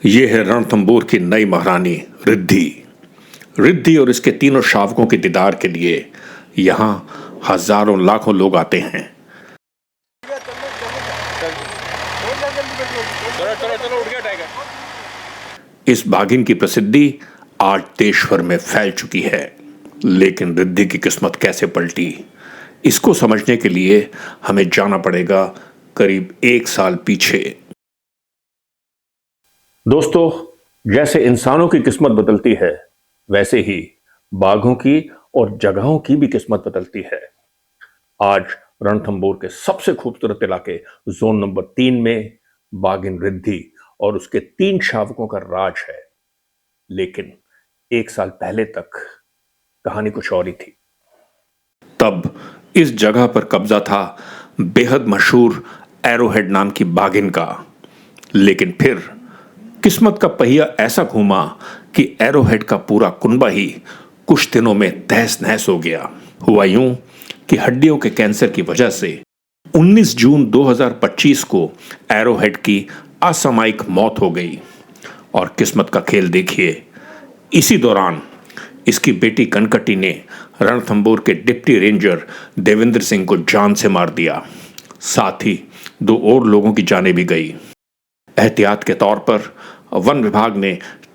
ये है रणथंबोर की नई महारानी रिद्धि। रिद्धि और इसके तीनों शावकों के दीदार के लिए यहाँ हजारों लाखों लोग आते हैं। इस बाघिन की प्रसिद्धि आज देश भर में फैल चुकी है, लेकिन रिद्धि की किस्मत कैसे पलटी, इसको समझने के लिए हमें जाना पड़ेगा करीब 1 साल पीछे। दोस्तों, जैसे इंसानों की किस्मत बदलती है, वैसे ही बाघों की और जगहों की भी किस्मत बदलती है। आज रणथंबोर के सबसे खूबसूरत इलाके जोन नंबर 3 में बाघिन रिद्धि और उसके 3 शावकों का राज है। लेकिन 1 साल पहले तक कहानी कुछ और ही थी। तब इस जगह पर कब्जा था बेहद मशहूर एरोहेड नाम की बाघिन का। लेकिन फिर किस्मत का पहिया ऐसा घूमा कि एरोहेड का पूरा कुनबा ही कुछ दिनों में तहस नहस हो गया। हुआ यूं कि हड्डियों के कैंसर की वजह से 19 जून 2025 को एरोहेड की असामयिक मौत हो गई। और किस्मत का खेल देखिए, इसी दौरान इसकी बेटी कनकटी ने रणथंबोर के डिप्टी रेंजर देवेंद्र सिंह को जान से मार दिया। साथ ही 2 और लोगों की जानें भी गई। एहतियात के तौर पर वन विभाग ने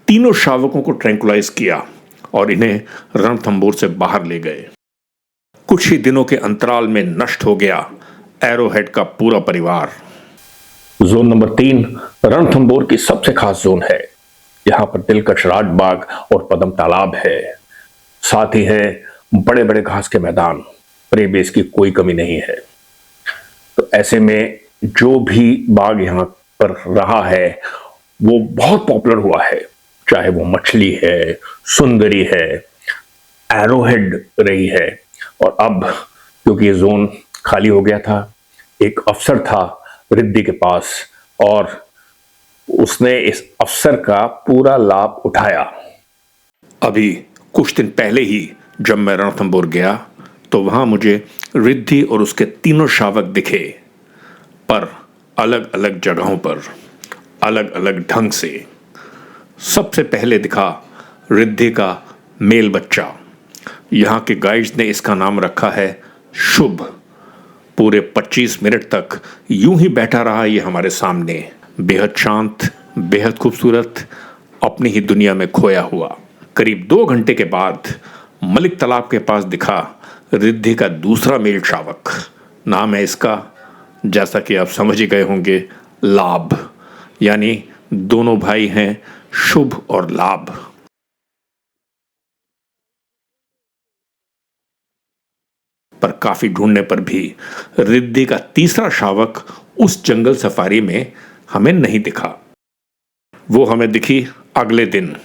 तीनों शावकों को ट्रैंकुलाइज किया और इन्हें रणथंबोर से बाहर ले गए। कुछ ही दिनों के अंतराल में नष्ट हो गया एरोहेड का पूरा परिवार। जोन नंबर 3 रणथंबोर की सबसे खास जोन है। यहाँ पर दिलकश राजबाग और पदम तालाब है। साथ ही है बड़े बड़े घास के मैदान। परिवेश की कोई कमी नहीं है। तो ऐसे में जो भी बाघ यहाँ पर रहा है वो बहुत पॉपुलर हुआ है। चाहे वो मछली है, सुंदरी है, एरोहेड रही है। और अब क्योंकि ये जोन खाली हो गया था, एक अफसर था रिद्धि के पास और उसने इस अफसर का पूरा लाभ उठाया। अभी कुछ दिन पहले ही जब मैं रणथंबोर गया तो वहां मुझे रिद्धि और उसके तीनों शावक दिखे, पर अलग अलग जगहों पर, अलग अलग ढंग से। सबसे पहले दिखा रिद्धि का मेल बच्चा। यहाँ के गाइड्स ने इसका नाम रखा है शुभ। पूरे 25 मिनट तक यूं ही बैठा रहा ये हमारे सामने, बेहद शांत, बेहद खूबसूरत, अपनी ही दुनिया में खोया हुआ। करीब 2 घंटे के बाद मलिक तालाब के पास दिखा रिद्धि का दूसरा मेल शावक। नाम है इसका, जैसा कि आप समझ ही गए होंगे, लाभ। यानी दोनों भाई हैं शुभ और लाभ। पर काफी ढूंढने पर भी रिद्धि का तीसरा शावक उस जंगल सफारी में हमें नहीं दिखा। वो हमें दिखी अगले दिन।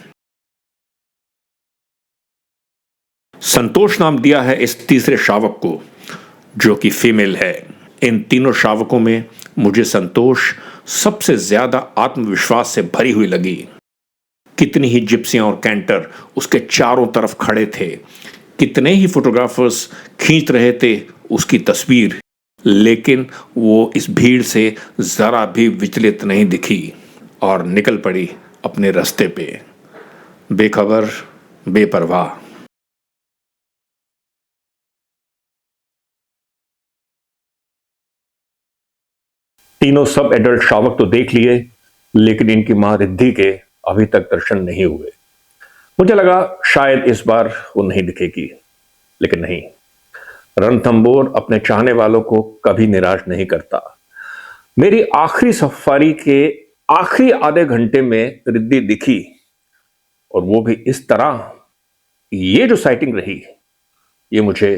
संतोष नाम दिया है इस तीसरे शावक को, जो कि फीमेल है। इन तीनों शावकों में मुझे संतोष सबसे ज्यादा आत्मविश्वास से भरी हुई लगी। कितनी ही जिप्सियां और कैंटर उसके चारों तरफ खड़े थे, कितने ही फोटोग्राफर्स खींच रहे थे उसकी तस्वीर, लेकिन वो इस भीड़ से जरा भी विचलित नहीं दिखी और निकल पड़ी अपने रास्ते पे, बेखबर, बेपरवाह। तीनों सब एडल्ट शावक तो देख लिए, लेकिन इनकी मां रिद्धि के अभी तक दर्शन नहीं हुए। मुझे लगा शायद इस बार वो नहीं दिखेगी, लेकिन नहीं। रणथंबोर अपने चाहने वालों को कभी निराश नहीं करता। मेरी आखिरी सफारी के आखिरी आधे घंटे में रिद्धि दिखी, और वो भी इस तरह। ये जो साइटिंग रही, ये मुझे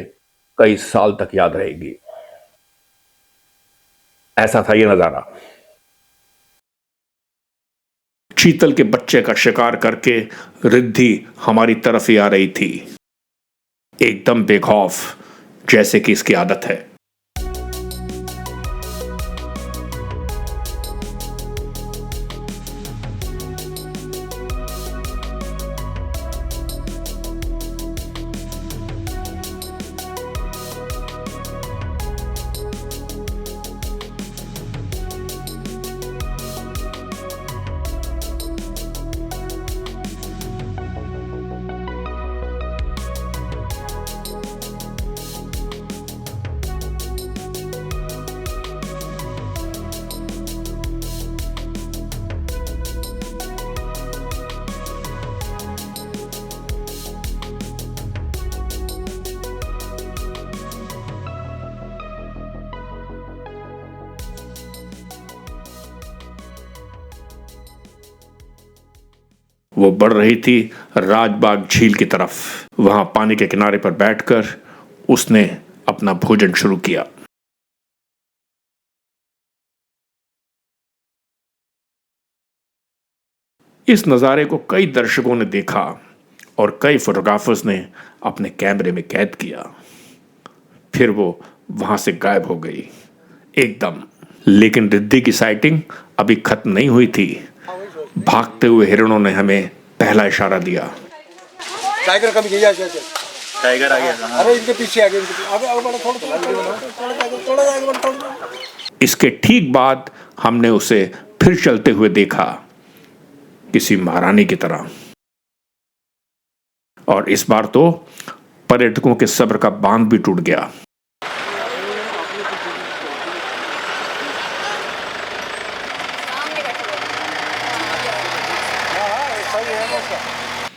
कई साल तक याद रहेगी। ऐसा था ये नजारा। चीतल के बच्चे का शिकार करके रिद्धि हमारी तरफ ही आ रही थी, एकदम बेखौफ, जैसे कि इसकी आदत है। वो बढ़ रही थी राजबाग झील की तरफ। वहां पानी के किनारे पर बैठकर उसने अपना भोजन शुरू किया। इस नज़ारे को कई दर्शकों ने देखा और कई फोटोग्राफर्स ने अपने कैमरे में कैद किया। फिर वो वहां से गायब हो गई एकदम। लेकिन रिद्धि की साइटिंग अभी खत्म नहीं हुई थी। भागते हुए हिरणों ने हमें पहला इशारा दिया। टाइगर कभी गया टाइगर आ गया। अरे इनके पीछे आ गए, आगे बढ़ो, थोड़ा आगे बढ़ो। इसके ठीक बाद हमने उसे फिर चलते हुए देखा, किसी महारानी की तरह। और इस बार तो पर्यटकों के सब्र का बांध भी टूट गया।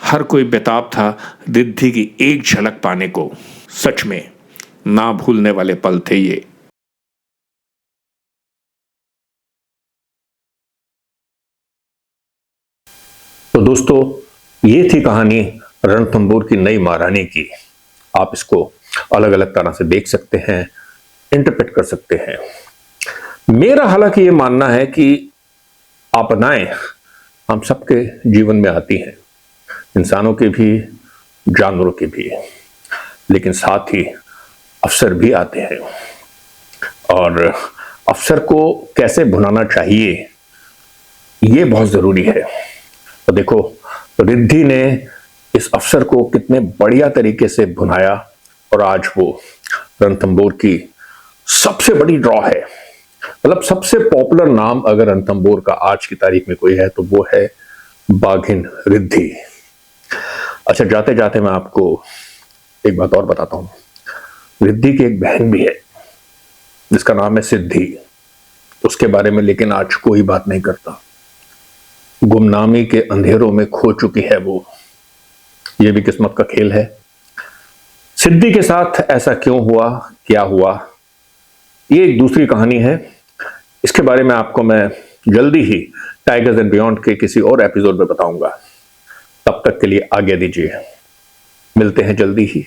हर कोई बेताब था रिद्धि की एक झलक पाने को। सच में ना भूलने वाले पल थे ये। तो दोस्तों, ये थी कहानी रणथंभौर की नई महारानी की। आप इसको अलग अलग तरह से देख सकते हैं, इंटरप्रेट कर सकते हैं। मेरा हालांकि ये मानना है कि आपदाएं हम सबके जीवन में आती हैं, इंसानों के भी, जानवरों के भी, लेकिन साथ ही अवसर भी आते हैं। और अवसर को कैसे भुनाना चाहिए, ये बहुत जरूरी है। तो देखो, रिद्धि ने इस अवसर को कितने बढ़िया तरीके से भुनाया और आज वो रणथंभौर की सबसे बड़ी ड्रॉ है। मतलब सबसे पॉपुलर नाम अगर रणथंभौर का आज की तारीख में कोई है तो वो है बाघिन रिद्धि। अच्छा, जाते जाते मैं आपको एक बात और बताता हूं। रिद्धि की एक बहन भी है जिसका नाम है सिद्धि। उसके बारे में लेकिन आज कोई बात नहीं करता। गुमनामी के अंधेरों में खो चुकी है वो। ये भी किस्मत का खेल है। सिद्धि के साथ ऐसा क्यों हुआ, क्या हुआ, ये एक दूसरी कहानी है। इसके बारे में आपको मैं जल्दी ही टाइगर्स एंड बियॉन्ड के किसी और एपिसोड में बताऊंगा। तब तक के लिए आज्ञा दीजिए, मिलते हैं जल्दी ही।